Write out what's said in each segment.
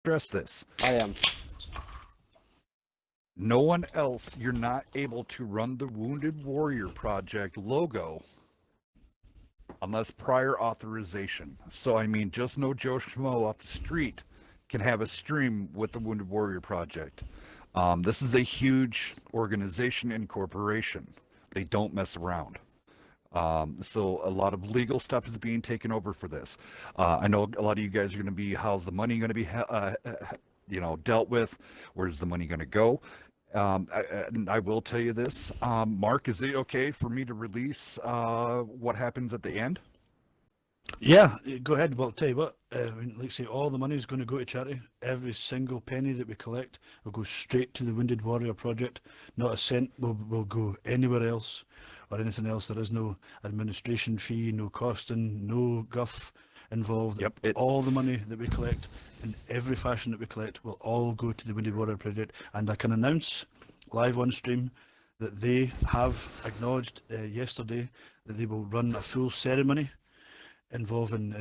stress this. I am. No one else, you're not able to run the Wounded Warrior Project logo unless prior authorization. So, I mean, just no Joe Schmo off the street can have a stream with the Wounded Warrior Project. This is a huge organization and corporation. They don't mess around. So a lot of legal stuff is being taken over for this. I know a lot of you guys are going to be, how's the money going to be, dealt with? Where's the money going to go? And I will tell you this, Mark, is it okay for me to release what happens at the end? Yeah, go ahead. Well, I'll tell you what, like I say, all the money is going to go to charity. Every single penny that we collect will go straight to the Wounded Warrior Project. Not a cent will go anywhere else or anything else. There is no administration fee, no costing, no guff involved. Yep. All the money that we collect in every fashion that we collect will all go to the Wounded Warrior Project. And I can announce live on stream that they have acknowledged yesterday that they will run a full ceremony involving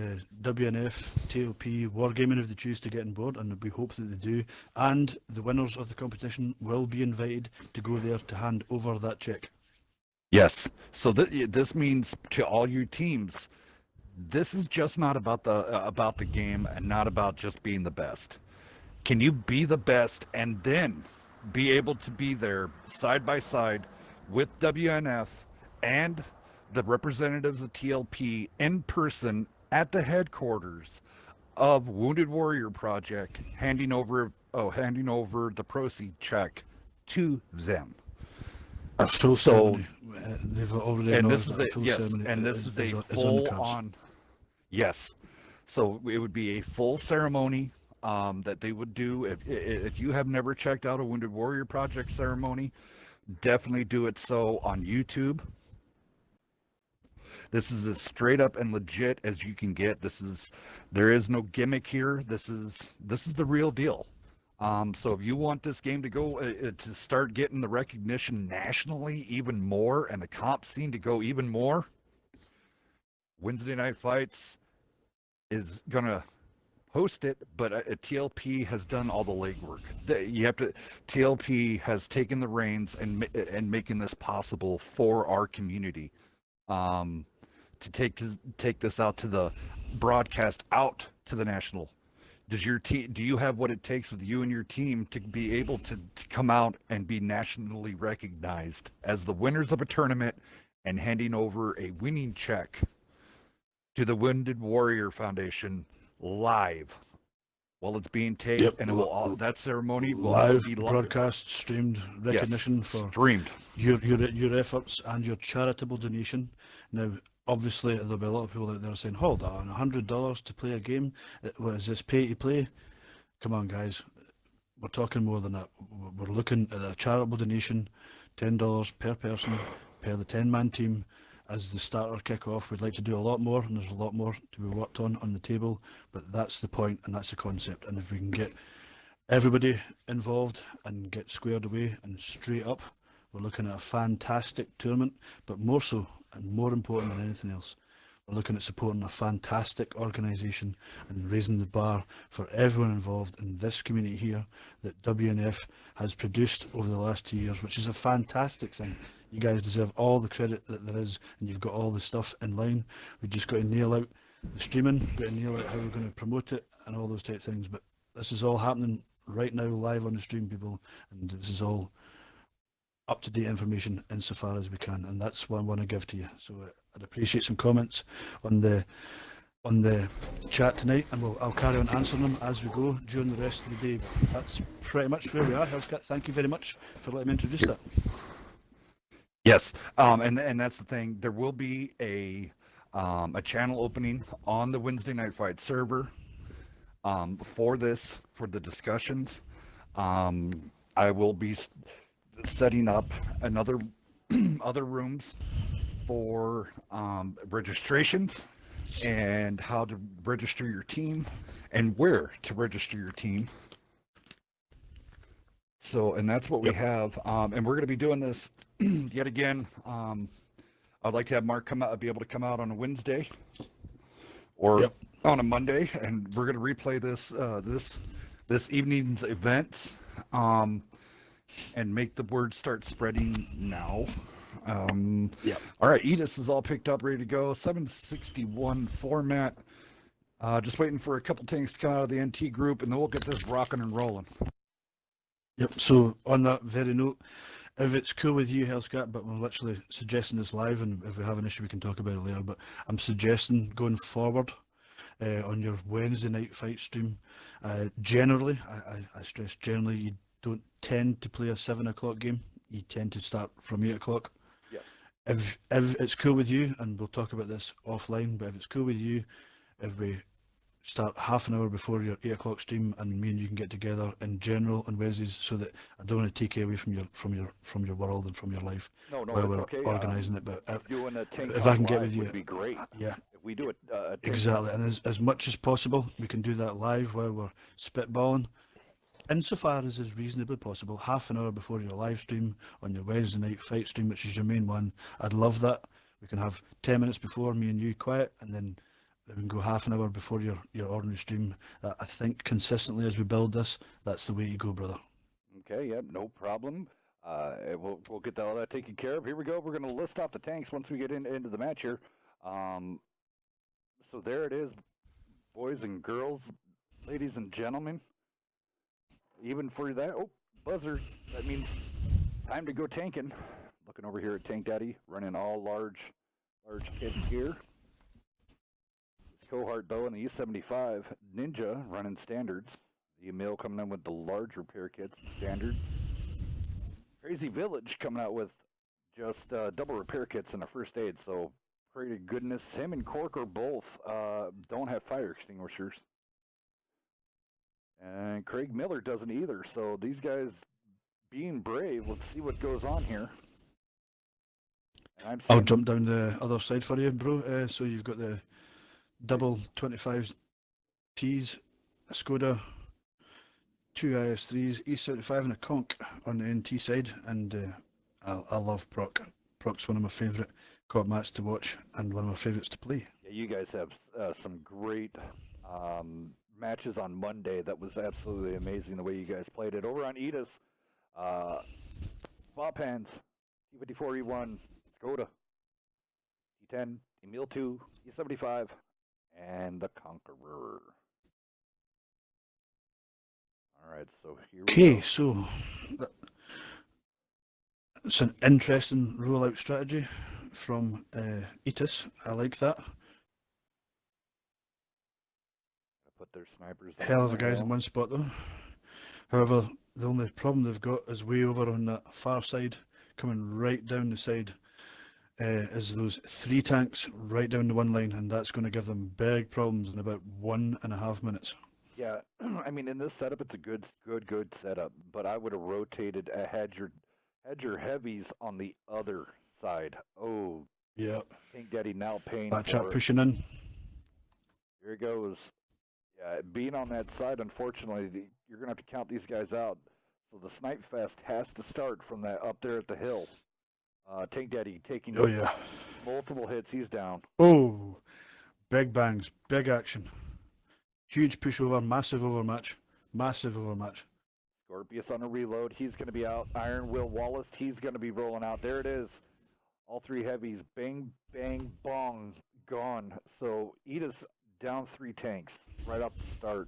WNF, TLP, Wargaming if they choose to get on board, and we hope that they do. And the winners of the competition will be invited to go there to hand over that check. Yes. So this means to all you teams, this is just not about the game and not about just being the best. Can you be the best and then be able to be there side by side with WNF and the representatives of TLP in person at the headquarters of Wounded Warrior Project, handing over the proceed check to them? A full ceremony. They've already and acknowledged this is that a full ceremony. And this is a on the full cards. on. Yes. So it would be a full ceremony that they would do. If you have never checked out a Wounded Warrior Project ceremony, definitely do it so on YouTube. This is as straight up and legit as you can get. There is no gimmick here. This is the real deal. So if you want this game to go to start getting the recognition nationally even more and the comp scene to go even more, Wednesday Night Fights is gonna host it, but TLP has done all the legwork. TLP has taken the reins and making this possible for our community. To take this out to the broadcast out to the national. Do you have what it takes with you and your team to be able to come out and be nationally recognized as the winners of a tournament and handing over a winning check to the Wounded Warrior Foundation live while it's being taped? Yep. And that ceremony will live be broadcast, streamed recognition for streamed your efforts and your charitable donation. Now, obviously, there'll be a lot of people out there saying, hold on, $100 to play a game? What is this, pay to play? Come on, guys. We're talking more than that. We're looking at a charitable donation, $10 per person, per the 10-man team. As the starter kick-off, we'd like to do a lot more, and there's a lot more to be worked on the table, but that's the point, and that's the concept. And if we can get everybody involved and get squared away and straight up, we're looking at a fantastic tournament, but more so, and more important than anything else, we're looking at supporting a fantastic organisation and raising the bar for everyone involved in this community here that WNF has produced over the last 2 years, which is a fantastic thing. You guys deserve all the credit that there is, and you've got all the stuff in line. We've just got to nail out the streaming, we've got to nail out how we're going to promote it and all those type things. But this is all happening right now live on the stream, people, and this is all up-to-date information insofar as we can, and that's what I want to give to you. So I'd appreciate some comments on the chat tonight, and I'll carry on answering them as we go during the rest of the day. That's pretty much where we are. Hellscat, thank you very much for letting me introduce that. Yes, and that's the thing. There will be a channel opening on the Wednesday Night Fight server for the discussions. I will be setting up other rooms for registrations and how to register your team and where to register your team. So, and that's what we have, and we're going to be doing this yet again. I'd like to have Mark be able to come out on a Wednesday or on a Monday, and we're going to replay this this evening's events, um, and make the word start spreading now. Yeah. All right, EATUS is all picked up, ready to go. 761 format. Just waiting for a couple tanks to come out of the NT group, and then we'll get this rocking and rolling. Yep. So on that very note, if it's cool with you, Hellscat, but we're literally suggesting this live, and if we have an issue, we can talk about it later. But I'm suggesting going forward on your Wednesday night fight stream. Generally, I stress generally, you don't tend to play a 7 o'clock game. You tend to start from 8 o'clock. Yeah. If it's cool with you, and we'll talk about this offline, but if it's cool with you, if we start half an hour before your 8 o'clock stream, and me and you can get together in general on Wednesdays, so that I don't want to take you away from your world and from your life No, while we're okay. organising it. But Doing a tank if I can get live with you, would be great. yeah, If we do it, exactly. And as much as possible, we can do that live while we're spitballing. Insofar as is reasonably possible, half an hour before your live stream on your Wednesday night fight stream, which is your main one. I'd love that. We can have 10 minutes before, me and you quiet, and then we can go half an hour before your ordinary stream. I think consistently as we build this, that's the way to go, brother. Okay, yep, no problem. We'll get all that taken care of. Here we go. We're going to list off the tanks once we get into the match here. So there it is, boys and girls, ladies and gentlemen. Even for that, buzzer, that means time to go tanking. Looking over here at Tank Daddy, running all large kits here. Cohort though in the E75, Ninja running standards. The Emil coming in with the large repair kits and standards. Crazy Village coming out with just double repair kits and a first aid. So pray to goodness him and Corker both don't have fire extinguishers. And Craig Miller doesn't either. So these guys being brave. Let's see what goes on here. I'll jump down the other side for you, bro. So you've got the double 25 Ts, a Skoda, 2 IS3s, E75 and a Conch on the NT side, and I love Proc. Proc's one of my favourite co-op matches to watch and one of my favourites to play. Yeah, you guys have some great matches on Monday. That was absolutely amazing the way you guys played it. Over on EATUS, Bob Hands, T54 E1, Skoda, T10, Emil 2, E75, and the Conqueror. All right, so here we go. Okay, so it's an interesting rollout strategy from EATUS. I like that. Put their snipers. Hell of a guys in one spot though. However, the only problem they've got is way over on that far side, coming right down the side. Is those 3 tanks right down the one line, and that's going to give them big problems in about 1.5 minutes. Yeah, I mean in this setup it's a good setup, but I would have rotated, had your heavies on the other side. Oh, yeah. Tank Daddy now paying That for chap it. pushing in. Here he goes. Yeah, being on that side, unfortunately, you're going to have to count these guys out. So the Snipe Fest has to start from that up there at the hill. Tank Daddy taking multiple hits. He's down. Oh, big bangs, big action. Huge pushover, massive overmatch. Massive overmatch. Scorpius on a reload. He's going to be out. Iron Will Wallace, he's going to be rolling out. There it is. All 3 heavies. Bang, bang, bong. Gone. So EATUS down 3 tanks right off the start.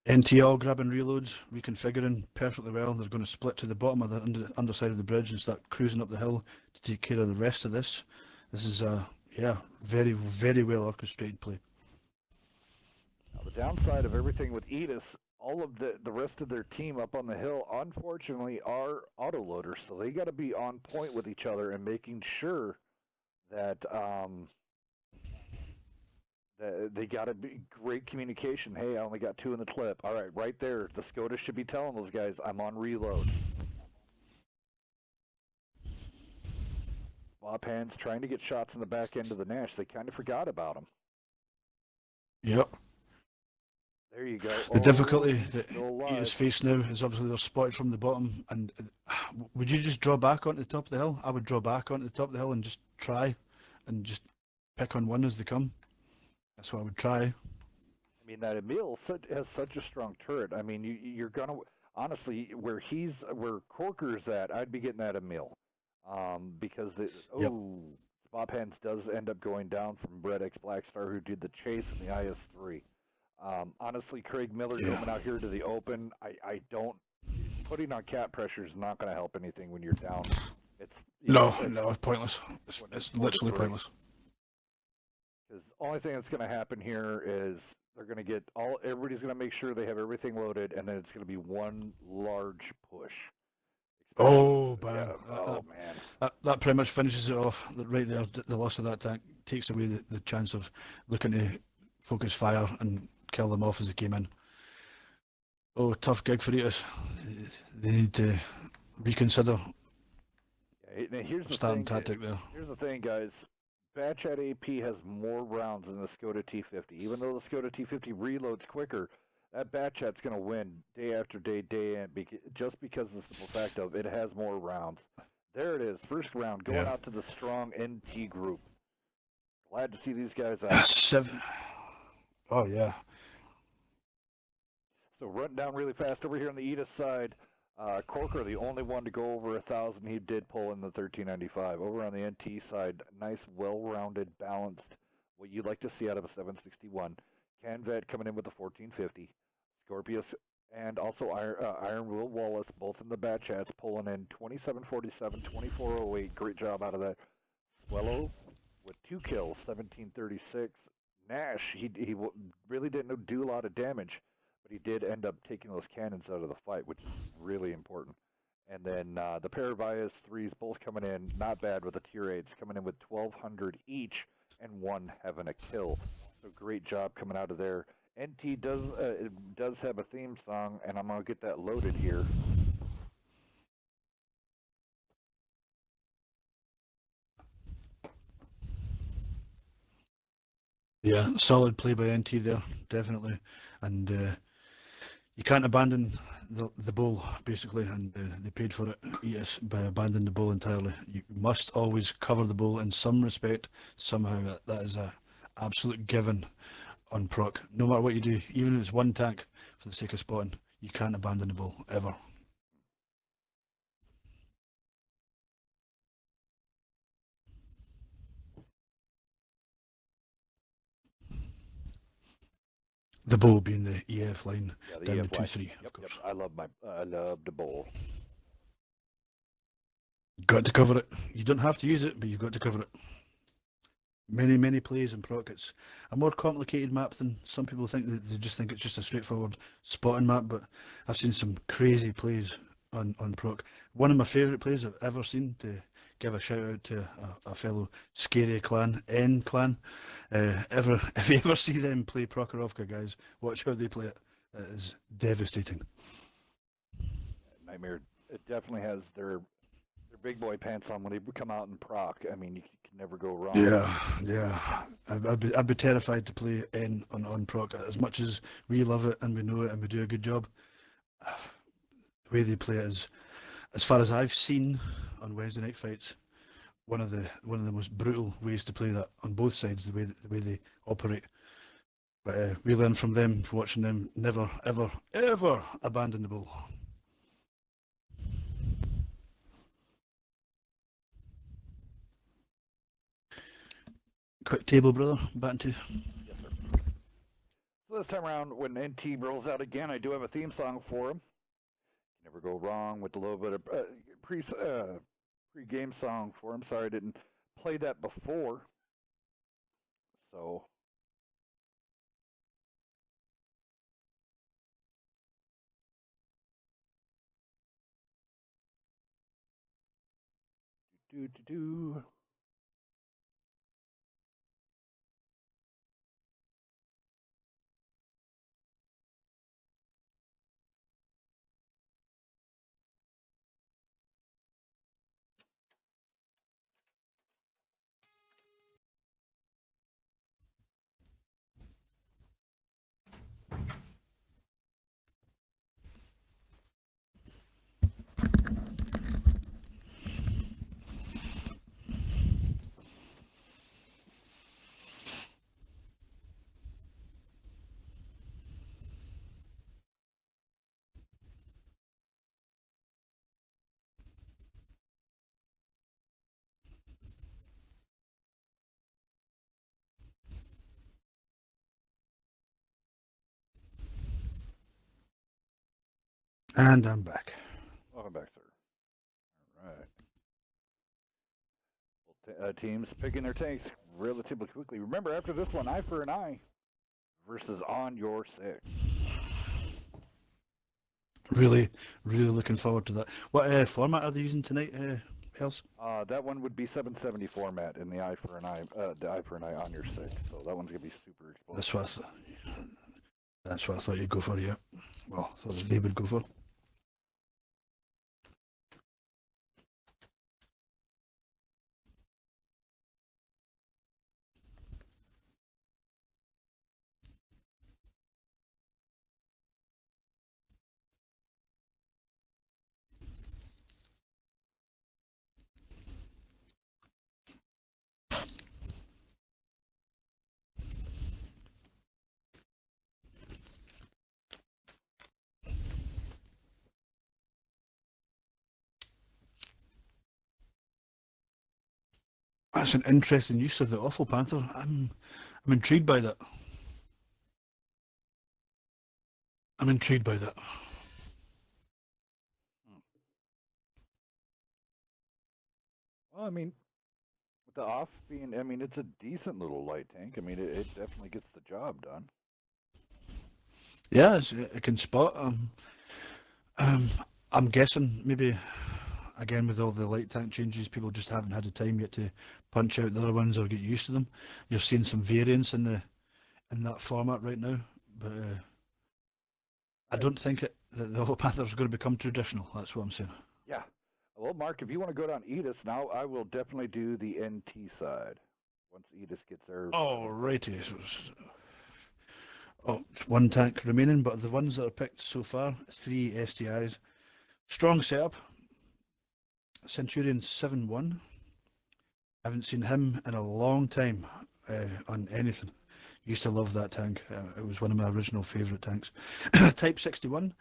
NTL grabbing reloads, reconfiguring perfectly well. They're going to split to the bottom of the underside of the bridge and start cruising up the hill to take care of the rest of this. This is very, very well orchestrated play. Now, the downside of everything with EATUS, all of the rest of their team up on the hill, unfortunately, are autoloaders. So they got to be on point with each other and making sure that they got to be great communication. Hey, I only got 2 in the clip. All right, right there. The Skoda should be telling those guys, I'm on reload. Bob Hands trying to get shots in the back end of the Nash. They kind of forgot about him. Yep. There you go. The difficulty that EATUS face now is obviously they're spotted from the bottom. And would you just draw back onto the top of the hill? I would draw back onto the top of the hill and just try and just pick on one as they come. That's what I would try. I mean, that Emil has such a strong turret. I mean, you're gonna honestly where Corker's at, I'd be getting that Emil, because Yep. Bob Hands does end up going down from Brett X Blackstar, who did the chase in the IS-3. Honestly, Craig Miller Yeah. coming out here to the open, I don't. Putting on cap pressure is not going to help anything when you're down. It's No, it's pointless. It's literally 4-3. pointless. Because the only thing that's going to happen here is they're going to get everybody's going to make sure they have everything loaded, and then it's going to be one large push. Oh, man. Yeah, man. That pretty much finishes it off right there. The loss of that tank takes away the chance of looking to focus fire and kill them off as they came in. Oh, tough gig for EATUS. They need to reconsider Now, here's the starting thing, tactic there. Here's the thing, guys. Batchat AP has more rounds than the Skoda T50. Even though the Skoda T50 reloads quicker, that Batchat's going to win day after day in, just because of the simple fact of it has more rounds. There it is, first round, going out to the strong NT group. Glad to see these guys out. 7. Oh, yeah. So running down really fast over here on the EATUS side. Corker, the only one to go over 1,000. He did pull in the 1395. Over on the NT side, nice, well-rounded, balanced, what you'd like to see out of a 761. Canvet coming in with the 1450. Scorpius and also Iron Will Wallace, both in the Batchats, pulling in 2747, 2408. Great job out of that. Swellow with 2 kills, 1736. Nash, he really didn't do a lot of damage, but he did end up taking those cannons out of the fight, which is really important. And then the pair of IS-3s both coming in, not bad with the tier 8s, coming in with 1,200 each, and one having a kill. So great job coming out of there. NT does have a theme song, and I'm going to get that loaded here. Yeah, solid play by NT there, definitely. And you can't abandon the bull, basically, and they paid for it, EATUS, by abandoning the bull entirely. You must always cover the bull in some respect, somehow. That is a absolute given on proc. No matter what you do, even if it's one tank for the sake of spotting, you can't abandon the bull, ever. The bull being the EF line, the down EF to line. 2-3, of course. I love the bowl. Got to cover it. You don't have to use it, but you've got to cover it. Many plays in proc. It's a more complicated map than some people think. They just think it's just a straightforward spotting map, but I've seen some crazy plays on proc. One of my favourite plays I've ever seen, to give a shout out to a fellow Scary clan, N clan. If you ever see them play Prokhorovka, guys, watch how they play it. It is devastating. Nightmare, it definitely has their big boy pants on when they come out in proc. I mean, you can never go wrong. Yeah. I'd be terrified to play N on proc. As much as we love it and we know it and we do a good job, the way they play it is, as far as I've seen on Wednesday night fights, one of the most brutal ways to play that on both sides. The way they operate. But we learn from them, from watching them. Never ever abandon the bull. Quick table, brother. Back to. Yes, sir. So this time around, when NT rolls out again, I do have a theme song for him. Never go wrong with a little bit of pre-game song for him. Sorry, I didn't play that before. So. Do. And I'm back. Welcome back, sir. All right. Well, teams picking their tanks relatively quickly. Remember, after this one, eye for an eye versus on your 6. Really looking forward to that. What format are they using tonight, Hells? That one would be 770 format in the eye for an eye, on your 6. So that one's gonna be super explosive. That's what I thought you'd go for. Yeah. Well, I thought they would go for. That's an interesting use of the Awful Panther. I'm intrigued by that. Well, I mean, with the off being, I mean, it's a decent little light tank. I mean, it definitely gets the job done. Yeah, it can spot. I'm guessing maybe, again, with all the light tank changes, people just haven't had the time yet to punch out the other ones or get used to them. You're seeing some variance in that format right now, but I don't think that the Awful Panther is going to become traditional. That's what I'm saying. Yeah. Well, Mark, if you want to go down EATUS now, I will definitely do the NT side once EATUS gets there. Oh, righty. It's one tank remaining, but the ones that are picked so far, 3 STIs. Strong setup. Centurion 7-1. Haven't seen him in a long time on anything. Used to love that tank. It was one of my original favourite tanks. Type 61,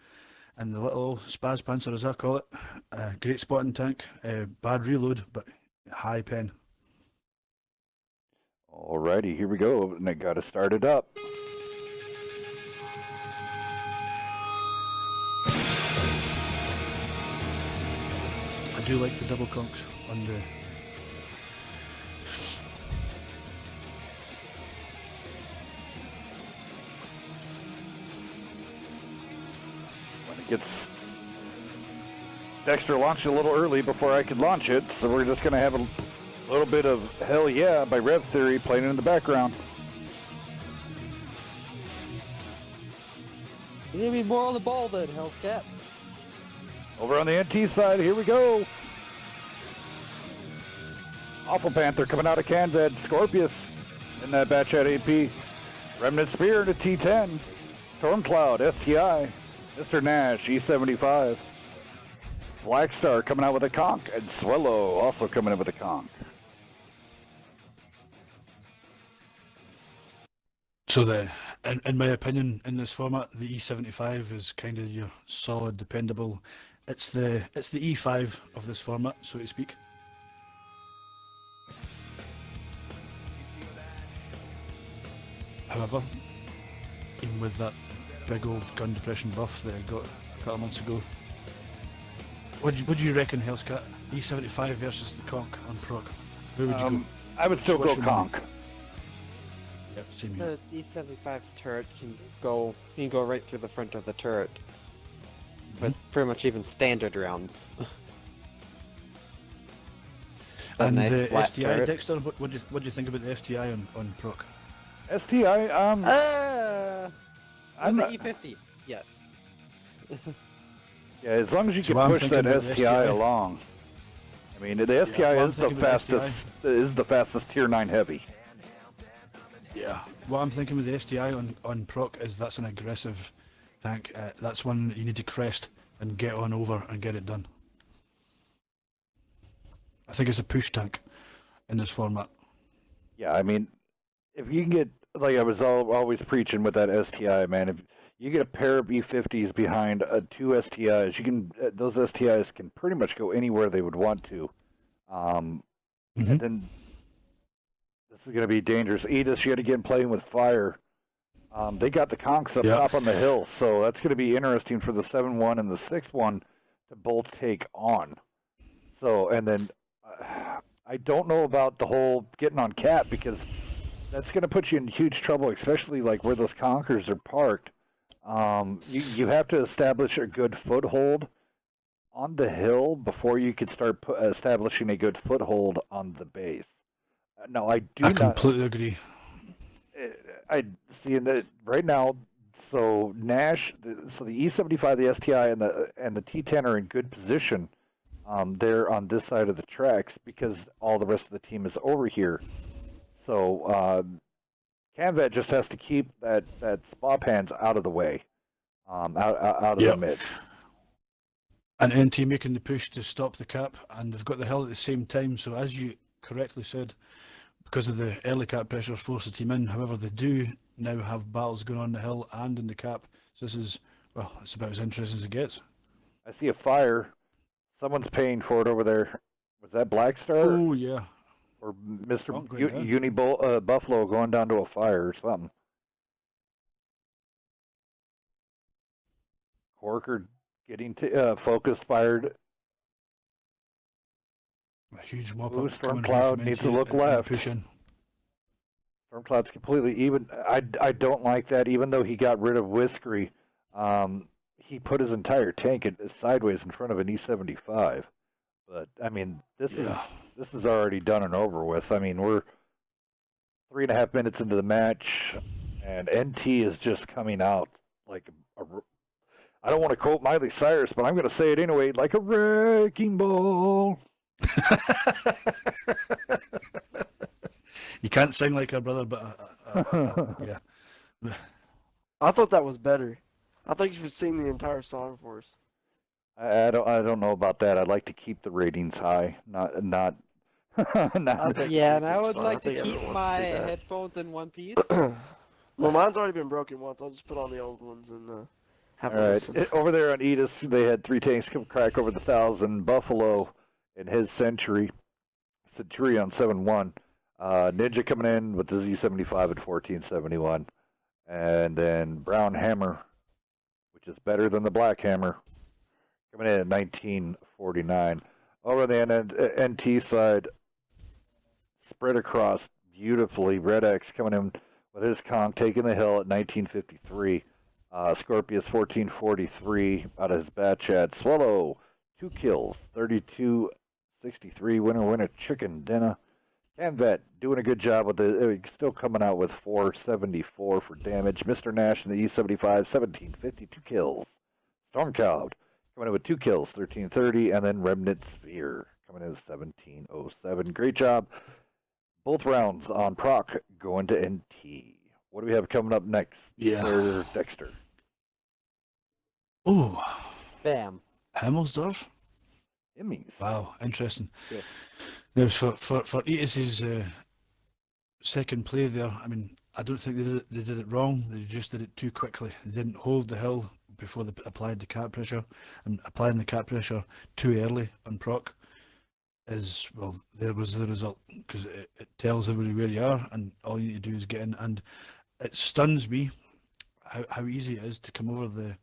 and the little Spaz Panzer, as I call it. Great spotting tank. Bad reload, but high pen. Alrighty, here we go. And I got to start it up. I do like the double conks on the... When it gets... Dexter launched a little early before I could launch it, so we're just going to have a little bit of Hell Yeah by Rev Theory playing in the background. You need to be more on the ball then, Hellscat. Over on the NT side, here we go. Awful Panther coming out of Canved. Scorpius in that batch at AP. Remnant Spear into T10. Stormcloud, STI. Mr. Nash, E75. Blackstar coming out with a conch. And Swellow also coming in with a conch. So in my opinion, in this format, the E75 is kind of your solid, dependable. It's the E5 of this format, so to speak. However, even with that big old gun depression buff that I got a couple of months ago, what do you reckon, Hellscat? E75 versus the conch on proc? Where would you go? I would still go conch. Yeah, same here. The E75's turret can go right through the front of the turret. With pretty much even standard rounds. And nice the flat STI, turret. Dexter, what do you think about the STI on proc? STI, On I'm the not- E50, yes. yeah, as long as you So can what I'm push thinking that about the STI STI along. I mean, the STI what I'm is the thinking about the fastest tier 9 heavy. Yeah. What I'm thinking with the STI on proc is that's an aggressive tank. That's one that you need to crest and get on over and get it done. I think it's a push tank in this format. Yeah, I mean, if you can get, like I was always preaching with that STI, man, if you get a pair of E50s behind 2 STIs, you can those STIs can pretty much go anywhere they would want to. And then this is going to be dangerous. EATUS yet again playing with fire They got the conks up Yeah. top on the hill, so that's going to be interesting for the 7-1 and the 6-1 to both take on. So, and then I don't know about the whole getting on cap because that's going to put you in huge trouble, especially like where those conkers are parked. You have to establish a good foothold on the hill before you can start establishing a good foothold on the base. Now, I completely agree. I see in that right now. So Nash, so the E75, the STI, and the T10 are in good position. They're on this side of the tracks because all the rest of the team is over here. So Canvet just has to keep that spa pans out of the way, out of the mid. And NT making the push to stop the cap, and they've got the hill at the same time. So as you correctly said, because of the early cap pressure, force the team in. However, they do now have battles going on the hill and in the cap. So this is, well, it's about as interesting as it gets. I see a fire. Someone's paying for it over there. Was that Black Star? Oh, yeah. Or Mr. Going Buffalo going down to a fire or something. Corker getting focused, fired. A huge mop Ooh, up. Storm Cloud needs to look left. Push in. Storm Cloud's completely even. I don't like that, even though he got rid of Whiskery. He put his entire tank sideways in front of an E75. But, I mean, this is already done and over with. I mean, we're 3.5 minutes into the match, and NT is just coming out like I don't want to quote Miley Cyrus, but I'm going to say it anyway, like a wrecking ball. You can't sing like her brother, but yeah. I thought that was better. I think you should sing the entire song for us. I don't know about that. I'd like to keep the ratings high, not. Yeah, and I would fine. like I to think keep everyone my wants to see that. headphones in one piece. Well, mine's already been broken once. I'll just put on the old ones and have All a right. listen. Over there on EATUS, they had 3 tanks come crack over the 1,000. Buffalo in his Centurion 7-1. Ninja coming in with the Z75 at 1471. And then Brown Hammer, which is better than the Black Hammer, coming in at 1949. Over the NT side, spread across beautifully. Red X coming in with his conch, taking the hill at 1953. Scorpius 1443 out of his batch at Swallow. 2 kills, 32-63. Winner chicken dinner. Canvet doing a good job with still coming out with 474 for damage. Mr. Nash in the E75, 1750, 2 kills. Storm Cloud coming in with 2 kills, 1330, and then Remnant Sphere coming in at 1707. Great job. Both rounds on proc going to NT. What do we have coming up next for Dexter? Oh, Bam. Himmelsdorf? Emmys. Wow, interesting. Yes. Now, for EATUS's second play there, I mean, I don't think they did it wrong. They just did it too quickly. They didn't hold the hill before they applied the cap pressure, and applying the cap pressure too early on proc is, well, there was the result, because it tells everybody where you are, and all you need to do is get in. And it stuns me how easy it is to come over the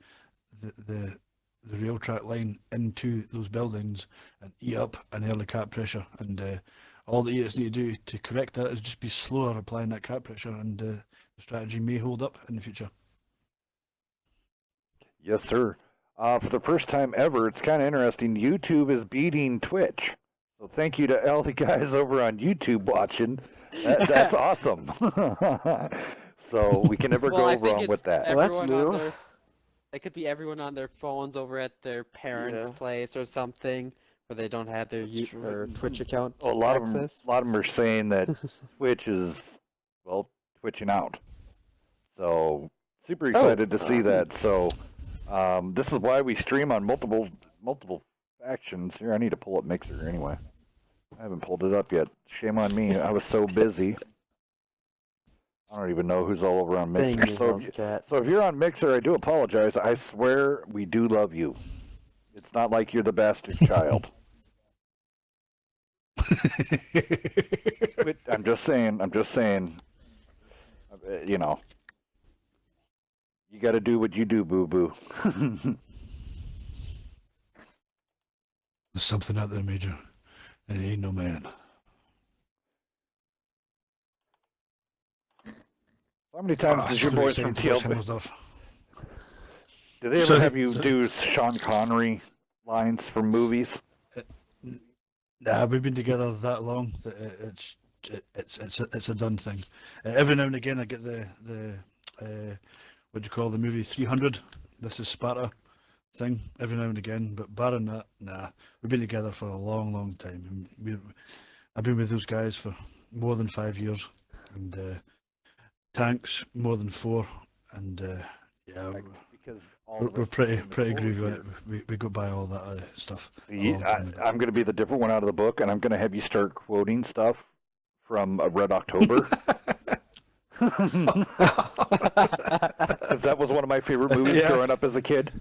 rail track line into those buildings and eat up an early cap pressure. And all the EATUS need to do to correct that is just be slower applying that cap pressure, and the strategy may hold up in the future. Yes, sir. For the first time ever, it's kind of interesting. YouTube is beating Twitch. So thank you to all the guys over on YouTube watching. That's awesome. So we can never Well, I go think wrong it's with that. Well, that's everyone on new. their- It could be everyone on their phones over at their parents' Yeah. place or something, where they don't have their That's true. or Twitch account A lot of access. them are saying that Twitch is, well, twitching out. So super excited to see that. So this is why we stream on multiple factions. Here, I need to pull up Mixer anyway. I haven't pulled it up yet. Shame on me. I was so busy. I don't even know who's all over on Mixer. Dang you, So, House Cat. so if you're on Mixer, I do apologize. I swear we do love you. It's not like you're the bastard child. But I'm just saying, you know. You got to do what you do, boo boo. There's something out there, Major, and he ain't no man. How many times does your super boys from excited to watch him TL? and stuff. Do they ever Sorry. have you do Sean Connery lines from movies? Nah, we've been together that long that it's a done thing. Every now and again, I get the what do you call the movie 300? This is Sparta thing every now and again, but barring that, nah, we've been together for a long, long time. I've been with those guys for more than 5 years, and Tanks more than 4, and yeah, Because all we're of us pretty in the groovy on forward it. We go by all that stuff. a here. long time ago. I'm going to be the different one out of the book, and I'm going to have you start quoting stuff from Red October. Because that was one of my favorite movies Yeah. growing up as a kid.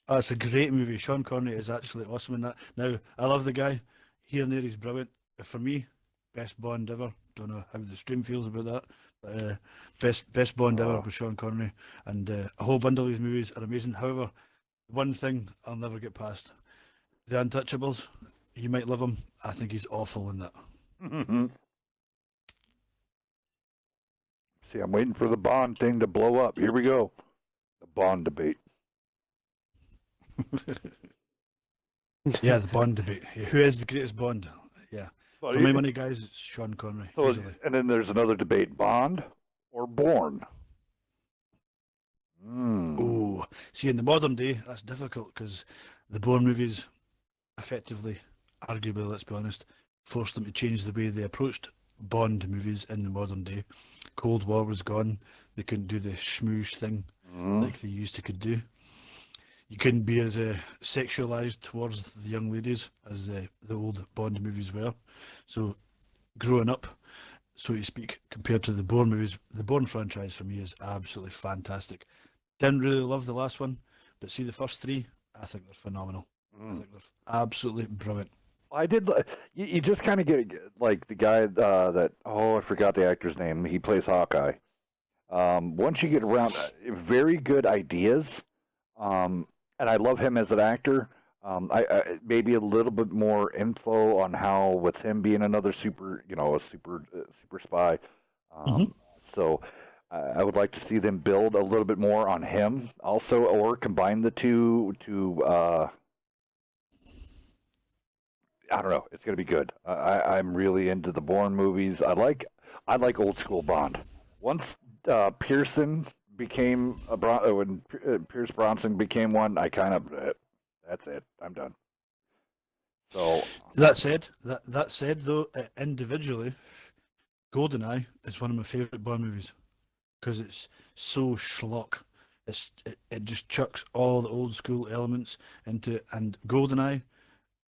Oh, it's a great movie. Sean Connery is actually awesome in that. Now, I love the guy. Here and there, he's brilliant. For me, best Bond ever. Don't know how the stream feels about that, but best Bond ever was Sean Connery, and a whole bundle of his movies are amazing. However, one thing I'll never get past: The Untouchables. You might love him. I think he's awful in that. See, I'm waiting for the Bond thing to blow up. Here we go. The Bond debate. Yeah, the Bond debate. Who is the greatest Bond? Yeah, Well, for my money, guys, it's Sean Connery. so, Easily. and then there's another debate: Bond or Bourne. Oh, see, in the modern day, that's difficult because the Bourne movies, effectively, arguably, let's be honest, forced them to change the way they approached Bond movies in the modern day. Cold War was gone. They couldn't do the schmooze thing like they used to could do. You couldn't be as sexualized towards the young ladies as the old Bond movies were. So, growing up, so to speak, compared to the Bourne movies, the Bourne franchise for me is absolutely fantastic. Didn't really love the last one, but see the first 3, I think they're phenomenal. I think they're absolutely brilliant. I did. You just kind of get like the guy that I forgot the actor's name. He plays Hawkeye. Once you get around, very good ideas, and I love him as an actor. I maybe a little bit more info on how with him being another super spy. So I would like to see them build a little bit more on him also, or combine the two to. I don't know. It's gonna be good. I'm really into the Bourne movies. I like old school Bond. Once Pearson became when Pierce Bronson became one, I kind of that's it. I'm done. So That said, though, individually, GoldenEye is one of my favourite Bond movies because it's so schlock. It just chucks all the old school elements into it, and GoldenEye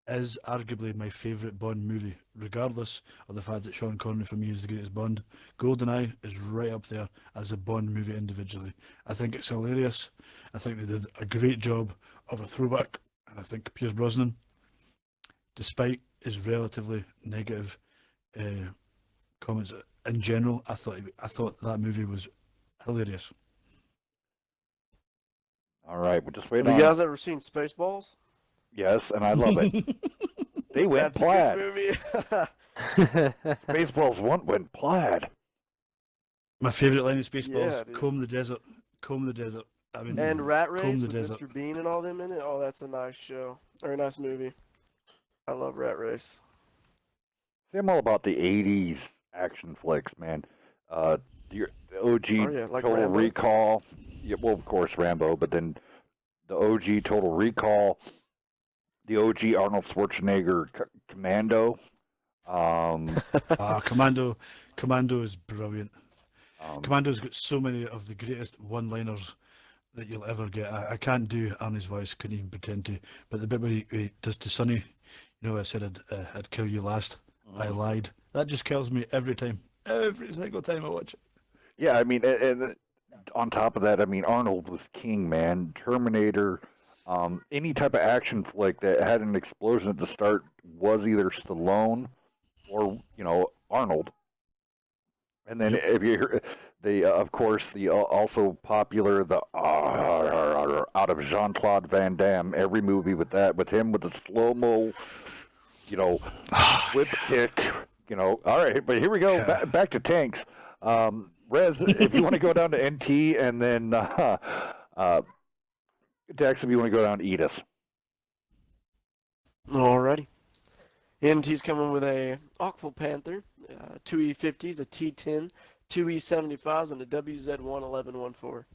is arguably my favourite Bond movie, regardless of the fact that Sean Connery for me is the greatest Bond. GoldenEye is right up there as a Bond movie individually. I think it's hilarious. I think they did a great job of a throwback, and I think Pierce Brosnan, despite his relatively negative comments in general, I thought that movie was hilarious. all right, we're just Have waiting you on. guys ever seen Spaceballs? Yes, and I love it. They went That's plaid. a good movie. Spaceballs one went plaid. My favourite line of Spaceballs: Yeah, dude. "Comb the desert, comb the desert." I mean, And Rat Comb Race the with Desert. Mr. Bean and all them in it. Oh, that's a nice show. Or a nice movie. I love Rat Race. See, I'm all about the '80s action flicks, man. The OG Oh, yeah, like Total Rambo? Recall. Yeah, well, of course Rambo, but then the OG Total Recall, the OG Arnold Schwarzenegger Commando. Commando is brilliant. Um, Commando's got so many of the greatest one-liners that you'll ever get. I can't do Arnie's voice, couldn't even pretend to. But the bit where he does to Sonny, you know, I said I'd kill you last. I lied. That just kills me every time. Every single time I watch it. Yeah, I mean, and on top of that, I mean, Arnold was king, man. Terminator, any type of action flick that had an explosion at the start was either Stallone or, Arnold. And then if you hear of course, the also popular out of Jean-Claude Van Damme, every movie with him with the slow-mo, whip kick, All right, but here we go. Back to tanks. Rez, if you want to go down to NT, and then Dex, if you want to go down to EATUS. Alrighty. NT's coming with a Ockful Panther, 2 E50s, a T10, 2 E75s, and a WZ11114.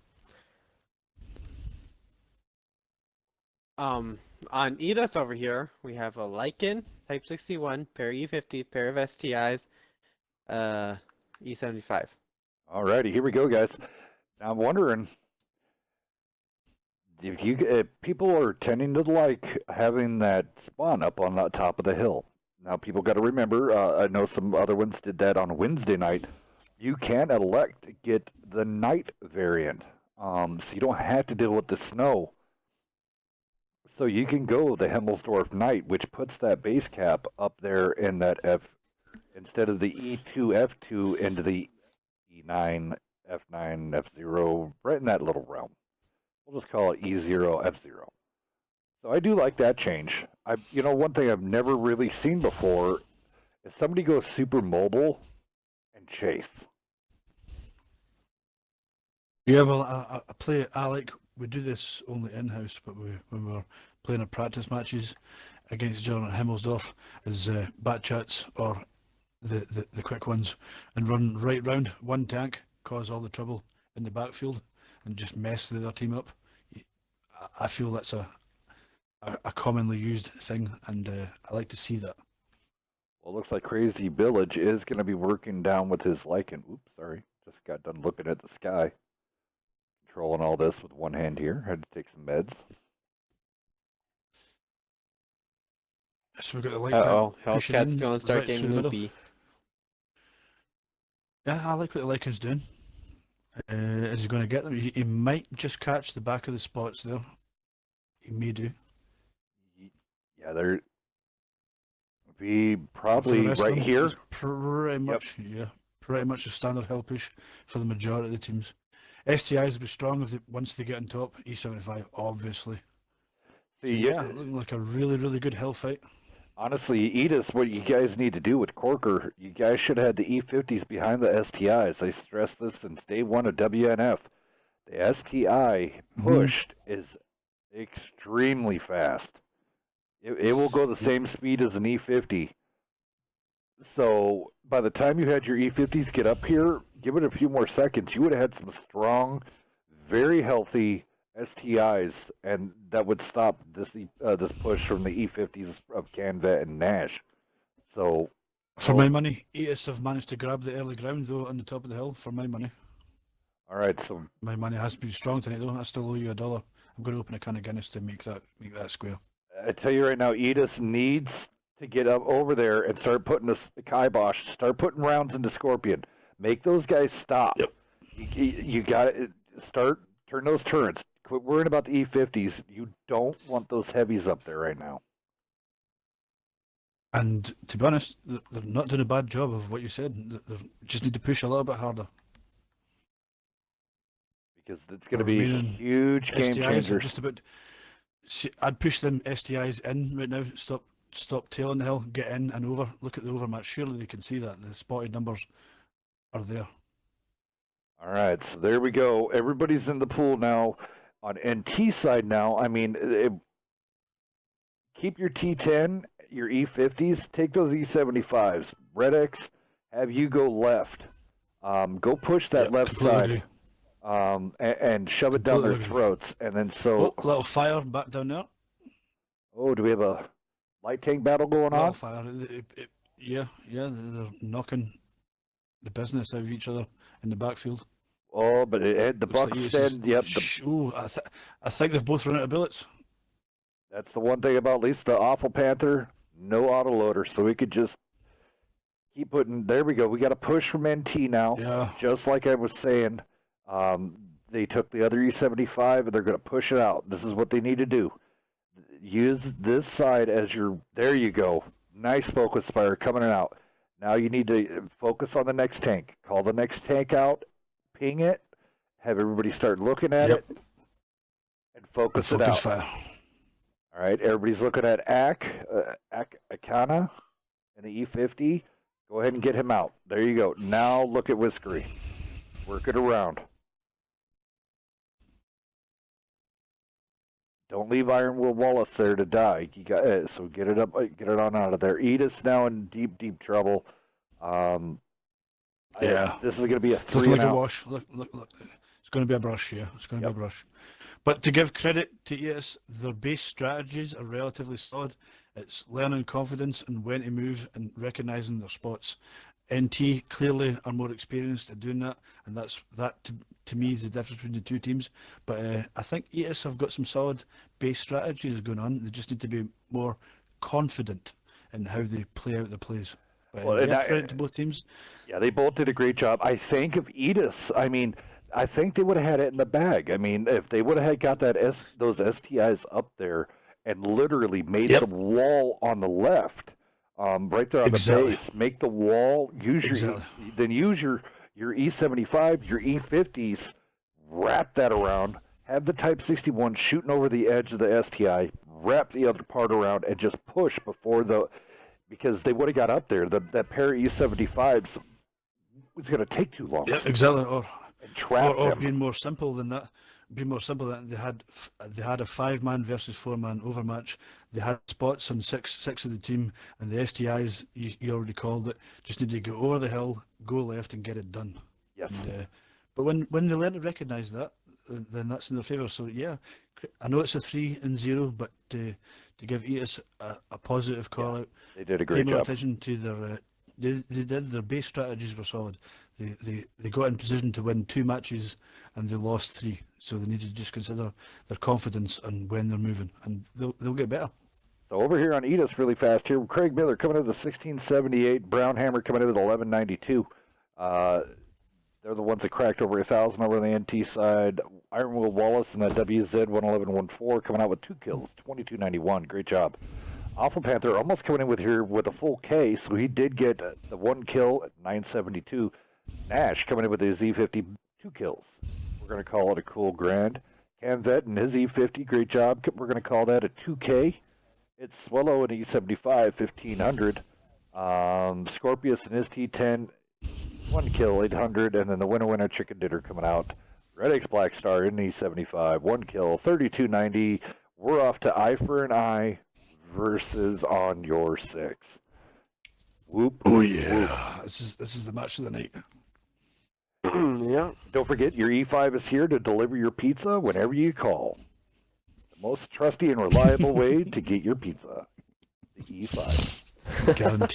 On EATUS over here, we have a Lycan, Type 61, pair E50, pair of STIs, E75. Alrighty, here we go, guys. Now I'm wondering if people are tending to like having that spawn up on the top of the hill. Now, people got to remember, I know some other ones did that on Wednesday night. You can elect to get the night variant, so you don't have to deal with the snow. So you can go the Himmelsdorf Night, which puts that base cap up there in that instead of the E2, F2 into the E9, F9, F0, right in that little realm. We'll just call it E0, F0. So I do like that change. One thing I've never really seen before is somebody go super mobile and chase. Yeah, well, we do this only in-house, but when we're playing our practice matches against John at Himmelsdorf, is bat chats or the quick ones, and run right round one tank, cause all the trouble in the backfield, and just mess the other team up. I feel that's a commonly used thing, and I like to see that. Well, it looks like Crazy Village is going to be working down with his Lycan. Oops, sorry. Just got done looking at the sky. Controlling all this with one hand here. Had to take some meds. So we've got the light. Hellcat's going to start getting loopy. Yeah, I like what the Lycan's doing. Is he going to get them? He might just catch the back of the spots there. He may do. Yeah, they're be probably right here. Pretty much, yeah, pretty much a standard hill push for the majority of the teams. STIs will be strong once they get on top. E75, obviously. See, so, looking like a really, really good hill fight. Honestly, EATUS, what you guys need to do with Corker, you guys should have had the E50s behind the STIs. I stressed this since day one of WNF. The STI pushed is extremely fast. It will go the same speed as an E50. So by the time you had your E50s get up here, give it a few more seconds, you would have had some strong, very healthy STIs, and that would stop this push from the E50s of Canvet and Nash. So, for my money, EATUS have managed to grab the early ground though on the top of the hill. For my money. All right, so my money has to be strong tonight though. I still owe you $1. I'm going to open a can of Guinness to make that square. I tell you right now, EATUS needs to get up over there and start putting a kibosh, start putting rounds into Scorpion. Make those guys stop. Yep. You got to turn those turrets. Quit worrying about the E50s. You don't want those heavies up there right now. And to be honest, they're not doing a bad job of what you said. They just need to push a little bit harder. Because it's going to be huge game changers. Just about. See, I'd push them STIs in right now. Stop tailing the hill. Get in and over. Look at the overmatch. Surely they can see that the spotted numbers are there. All right, so there we go. Everybody's in the pool now. On NT side now, I mean, keep your T10, your E50s. Take those E75s. Red X, have you go left. Go push that left side. And shove it down their throats, and then little fire back down there. Oh, do we have a light tank battle going on? Fire. Yeah, they're knocking the business out of each other in the backfield. Oh, but the Bucks said, yep. I think they've both run out of bullets. That's the one thing about at least the Awful Panther, no autoloader, so we could just keep putting. There we go. We got a push from NT now. Yeah. Just like I was saying. They took the other E75 and they're going to push it out. This is what they need to do. Use this side as your. There you go. Nice focus fire coming out. Now you need to focus on the next tank. Call the next tank out, ping it, have everybody start looking at Yep. it, and focus it Focus out. fire. All right, everybody's looking at Akana and the E50. Go ahead and get him out. There you go. Now look at Whiskery. Work it around. Don't leave Iron Will Wallace there to die. You got so get it up, get it on out of there. EATUS now in deep trouble. Yeah. This is going to be a It's 3 looking like and a out. wash. Look. It's going to be a brush, yeah. It's going to Yep. be a brush. But to give credit to EATUS, their base strategies are relatively solid. It's learning confidence and when to move and recognising their spots. NT clearly are more experienced at doing that, and that to me is the difference between the two teams. But I think EATUS have got some solid base strategies going on. They just need to be more confident in how they play out the plays. But Well, and yeah, I- credit to both teams. Yeah, they both did a great job. I think of EATUS, I think they would have had it in the bag. I mean, if they would have had got those STIs up there and literally made Yep. the wall on the left, right there on Exactly. the base, make the wall, use Exactly. use your E75, your E50s, wrap that around, have the Type 61 shooting over the edge of the STI, wrap the other part around, and just push because they would have got up there. That pair of E75s was going to take too long. Yeah, exactly. And trap Or them. being more simple than that. Being more simple than they had a 5-man versus 4-man overmatch. They had spots on six of the team, and the STIs you already called it. Just need to go over the hill, go left, and get it done. Yes. And, but when they learn to recognise that, then that's in their favour. So yeah, I know it's a 3-0, but to give EATUS a positive call out, They did a pay great more job. attention to their. They did their base strategies were solid. They got in position to win 2 matches and they lost 3. So they need to just consider their confidence and when they're moving, and they'll get better. So over here on EATUS really fast here, Craig Miller coming in with a 1678, Brown Hammer coming in with 1192. They're the ones that cracked over 1,000 over on the NT side. Iron Will Wallace and that WZ 11114 coming out with 2 kills, 2291. Great job. Alpha Panther almost coming in with here with a full K, so he did get the 1 kill at 972. Nash coming in with his E50, 2 kills. We're going to call it a cool grand. Camvet and his E50, great job. We're going to call that a 2K. It's Swallow and E75, 1500. Scorpius and his T10, 1 kill, 800. And then the winner chicken dinner coming out. Red X Black Star in E75, 1 kill, 3290. We're off to eye for an eye versus on your 6. Whoop. Oh whoop. yeah, this is the match of the night. Yeah. Don't forget, your E5 is here to deliver your pizza whenever you call. The most trusty and reliable way to get your pizza. The E5. Guaranteed.